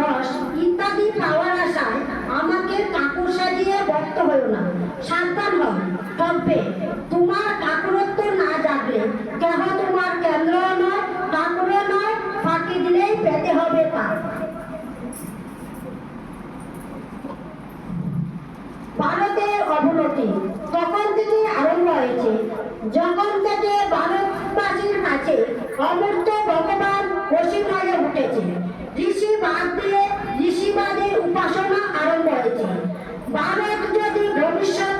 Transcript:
যশ ইত্যাদি পাওয়ার আশায় আমাকে কাকুর সাজিয়ে বক্ত হলো না। সাবধান হও, তবে তোমার ঠাকুরত্ব না জাগলে কেহ তোমার কেন্দ্র নয়, ঠাকুরও নয়, ফাঁকি দিলেই পেতে হবে তা। ভারতের অবনতি তখন থেকে আরম্ভ হয়েছে, যখন থেকে ভারতবাসীর কাছে অমূর্ত ভগবান অসীম হয়ে উঠেছে। ঋষি বাদ দিয়ে ঋষিবাদের উপাসনা আরম্ভ হয়েছে। ভারত যদি ভবিষ্যৎ